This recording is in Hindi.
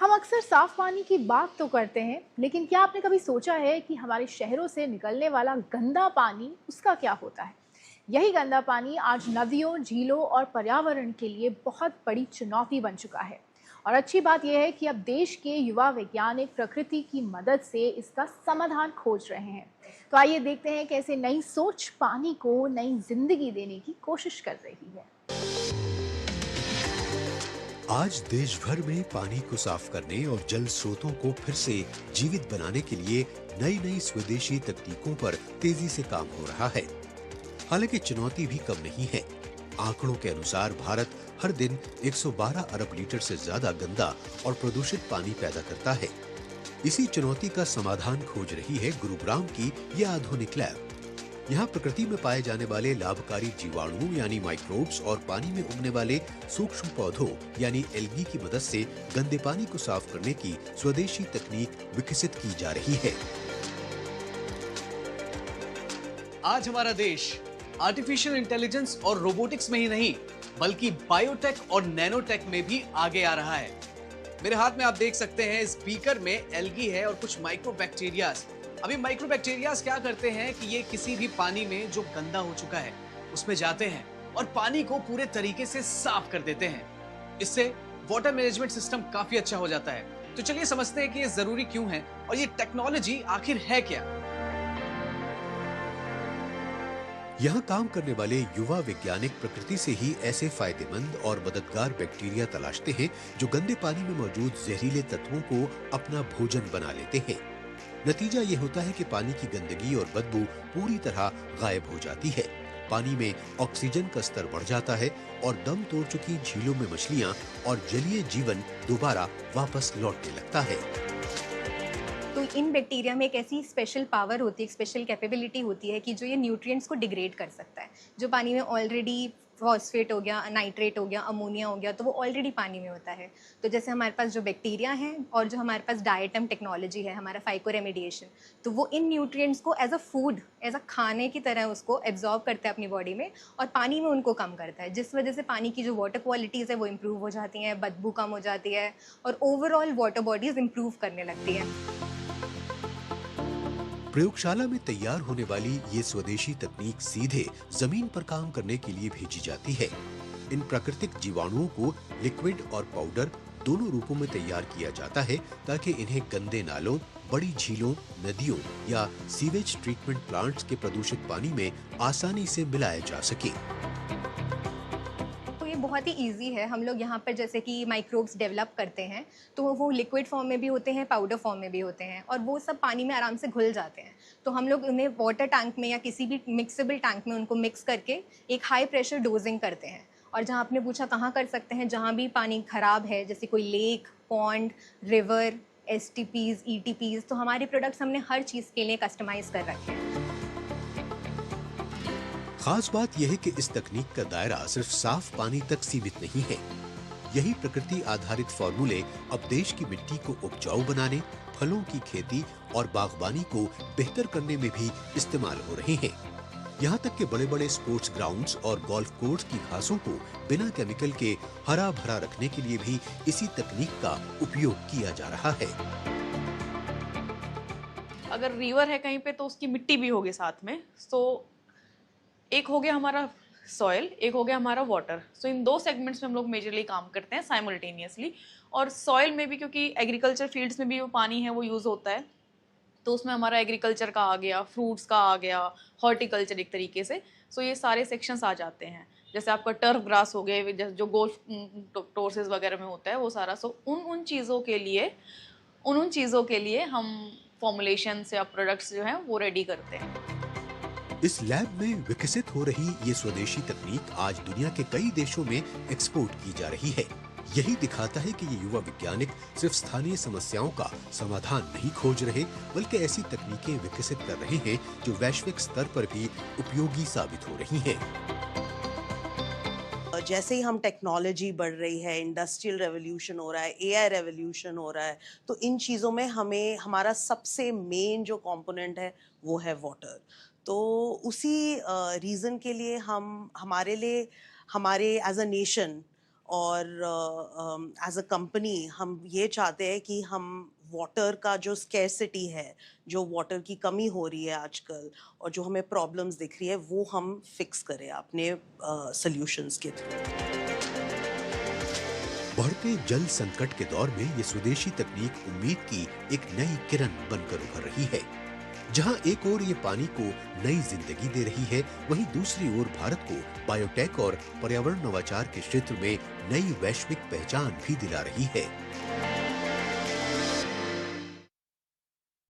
हम अक्सर साफ पानी की बात तो करते हैं, लेकिन क्या आपने कभी सोचा है कि हमारे शहरों से निकलने वाला गंदा पानी उसका क्या होता है? यही गंदा पानी आज नदियों, झीलों और पर्यावरण के लिए बहुत बड़ी चुनौती बन चुका है। और अच्छी बात यह है कि अब देश के युवा वैज्ञानिक प्रकृति की मदद से इसका समाधान खोज रहे हैं। तो आइए देखते हैं कैसे नई सोच पानी को नई जिंदगी देने की कोशिश कर रही है। आज देश भर में पानी को साफ करने और जल स्रोतों को फिर से जीवित बनाने के लिए नई नई स्वदेशी तकनीकों पर तेजी से काम हो रहा है। हालांकि चुनौती भी कम नहीं है। आंकड़ों के अनुसार भारत हर दिन 112 अरब लीटर से ज्यादा गंदा और प्रदूषित पानी पैदा करता है। इसी चुनौती का समाधान खोज रही है गुरुग्राम की यह आधुनिक लैब। यहाँ प्रकृति में पाए जाने वाले लाभकारी जीवाणु यानी माइक्रोब्स और पानी में उगने वाले सूक्ष्म पौधों यानी एल्गी की मदद से गंदे पानी को साफ करने की स्वदेशी तकनीक विकसित की जा रही है। आज हमारा देश आर्टिफिशियल इंटेलिजेंस और रोबोटिक्स में ही नहीं बल्कि बायोटेक और नैनोटेक में भी आगे आ रहा है। मेरे हाथ में आप देख सकते हैं इस बीकर में एल्गी है और कुछ माइक्रोबैक्टीरियाज। अभी माइक्रोबैक्टीरियाज क्या करते हैं कि ये किसी भी पानी में जो गंदा हो चुका है उसमें जाते हैं और पानी को पूरे तरीके से साफ कर देते हैं। इससे वाटर मैनेजमेंट सिस्टम काफी अच्छा हो जाता है। तो चलिए समझते हैं कि ये जरूरी क्यों है और ये टेक्नोलॉजी आखिर है क्या। यहाँ काम करने वाले युवा वैज्ञानिक प्रकृति से ही ऐसे फायदेमंद और मददगार बैक्टीरिया तलाशते हैं जो गंदे पानी में मौजूद जहरीले तत्वों को अपना भोजन बना लेते हैं। नतीजा ये होता है कि पानी की गंदगी और बदबू पूरी तरह गायब हो जाती है। पानी में ऑक्सीजन का स्तर बढ़ जाता है और दम तोड़ चुकी झीलों में मछलियां और जलीय जीवन दोबारा वापस लौटने लगता है। तो इन बैक्टीरिया में एक ऐसी स्पेशल पावर होती है, एक स्पेशल कैपेबिलिटी होती है कि जो ये न्यूट्रिएंट्स को डिग्रेड कर सकता है। जो पानी में ऑलरेडी फॉस्फेट हो गया, नाइट्रेट हो गया, अमोनिया हो गया, तो वो ऑलरेडी पानी में होता है। तो जैसे हमारे पास जो बैक्टीरिया हैं और जो हमारे पास डायटम टेक्नोलॉजी है, हमारा फाइकोरेमिडिएशन, तो वो इन न्यूट्रिएंट्स को as a food, as a खाने की तरह उसको एब्जॉर्ब करता है अपनी बॉडी में और पानी में उनको कम करता है, जिस वजह से पानी की जो वाटर क्वालिटीज़ है वो इम्प्रूव हो जाती हैं, बदबू कम हो जाती है और ओवरऑल वाटर बॉडीज़ इम्प्रूव करने लगती हैं। प्रयोगशाला में तैयार होने वाली ये स्वदेशी तकनीक सीधे जमीन पर काम करने के लिए भेजी जाती है। इन प्राकृतिक जीवाणुओं को लिक्विड और पाउडर दोनों रूपों में तैयार किया जाता है ताकि इन्हें गंदे नालों, बड़ी झीलों, नदियों या सीवेज ट्रीटमेंट प्लांट्स के प्रदूषित पानी में आसानी से मिलाया जा सके। बहुत ही इजी है। हम लोग यहाँ पर जैसे कि माइक्रोब्स डेवलप करते हैं तो वो लिक्विड फॉर्म में भी होते हैं, पाउडर फॉर्म में भी होते हैं और वो सब पानी में आराम से घुल जाते हैं। तो हम लोग उन्हें वाटर टैंक में या किसी भी मिक्सेबल टैंक में उनको मिक्स करके एक हाई प्रेशर डोजिंग करते हैं। और जहाँ आपने पूछा कहाँ कर सकते हैं, जहाँ भी पानी ख़राब है जैसे कोई lake, pond, river, STPs, ETPs, तो हमारे प्रोडक्ट्स हमने हर चीज़ के लिए कस्टमाइज़ कर रखे हैं। खास बात यह है कि इस तकनीक का दायरा सिर्फ साफ पानी तक सीमित नहीं है। यही प्रकृति आधारित फॉर्मूले अब देश की मिट्टी को उपजाऊ बनाने, फलों की खेती और बागबानी को बेहतर करने में भी इस्तेमाल हो रहे हैं। यहाँ तक कि बड़े-बड़े स्पोर्ट्स ग्राउंड्स और गोल्फ कोर्स की घासों को बिना केमिकल के हरा भरा रखने के लिए भी इसी तकनीक का उपयोग किया जा रहा है। अगर रिवर है कहीं पे तो उसकी मिट्टी भी होगी साथ में। तो एक हो गया हमारा सॉइल, एक हो गया हमारा वाटर। सो इन दो सेगमेंट्स में हम लोग मेजरली काम करते हैं साइमल्टेनियसली। और सॉइल में भी, क्योंकि एग्रीकल्चर फील्ड्स में भी वो पानी है वो यूज़ होता है, तो उसमें हमारा एग्रीकल्चर का आ गया, फ्रूट्स का आ गया, हॉर्टिकल्चर एक तरीके से। सो ये सारे सेक्शंस आ जाते हैं। जैसे आपका टर्फ ग्रास हो गए, जो गोल्फ कोर्सेज वगैरह में होता है वो सारा। सो उन चीज़ों के लिए हम फॉर्मुलेशन या प्रोडक्ट्स जो हैं वो रेडी करते हैं। इस लैब में विकसित हो रही ये स्वदेशी तकनीक आज दुनिया के कई देशों में एक्सपोर्ट की जा रही है। यही दिखाता है कि ये युवा वैज्ञानिक सिर्फ स्थानीय समस्याओं का समाधान नहीं खोज रहे, बल्कि ऐसी तकनीकें विकसित कर रहे हैं जो वैश्विक स्तर पर भी उपयोगी साबित हो रही हैं। जैसे ही हम टेक्नोलॉजी बढ़ रही है, इंडस्ट्रियल रेवोल्यूशन हो रहा है, AI रेवोल्यूशन हो रहा है, तो इन चीज़ों में हमें हमारा सबसे मेन जो कंपोनेंट है वो है वाटर। तो उसी रीज़न के लिए हम हमारे लिए हमारे एज अ नेशन और एज अ कंपनी हम ये चाहते हैं कि हम वाटर का जो स्कैरसिटी है, जो वाटर की कमी हो रही है आजकल और जो हमें प्रॉब्लम्स दिख रही है, वो हम फिक्स करें अपने सॉल्यूशंस के थ्रू। बढ़ते जल संकट के दौर में ये स्वदेशी तकनीक उम्मीद की एक नई किरण बनकर उभर रही है। जहां एक ओर ये पानी को नई जिंदगी दे रही है, वहीं दूसरी ओर भारत को बायोटेक और पर्यावरण नवाचार के क्षेत्र में नई वैश्विक पहचान भी दिला रही है।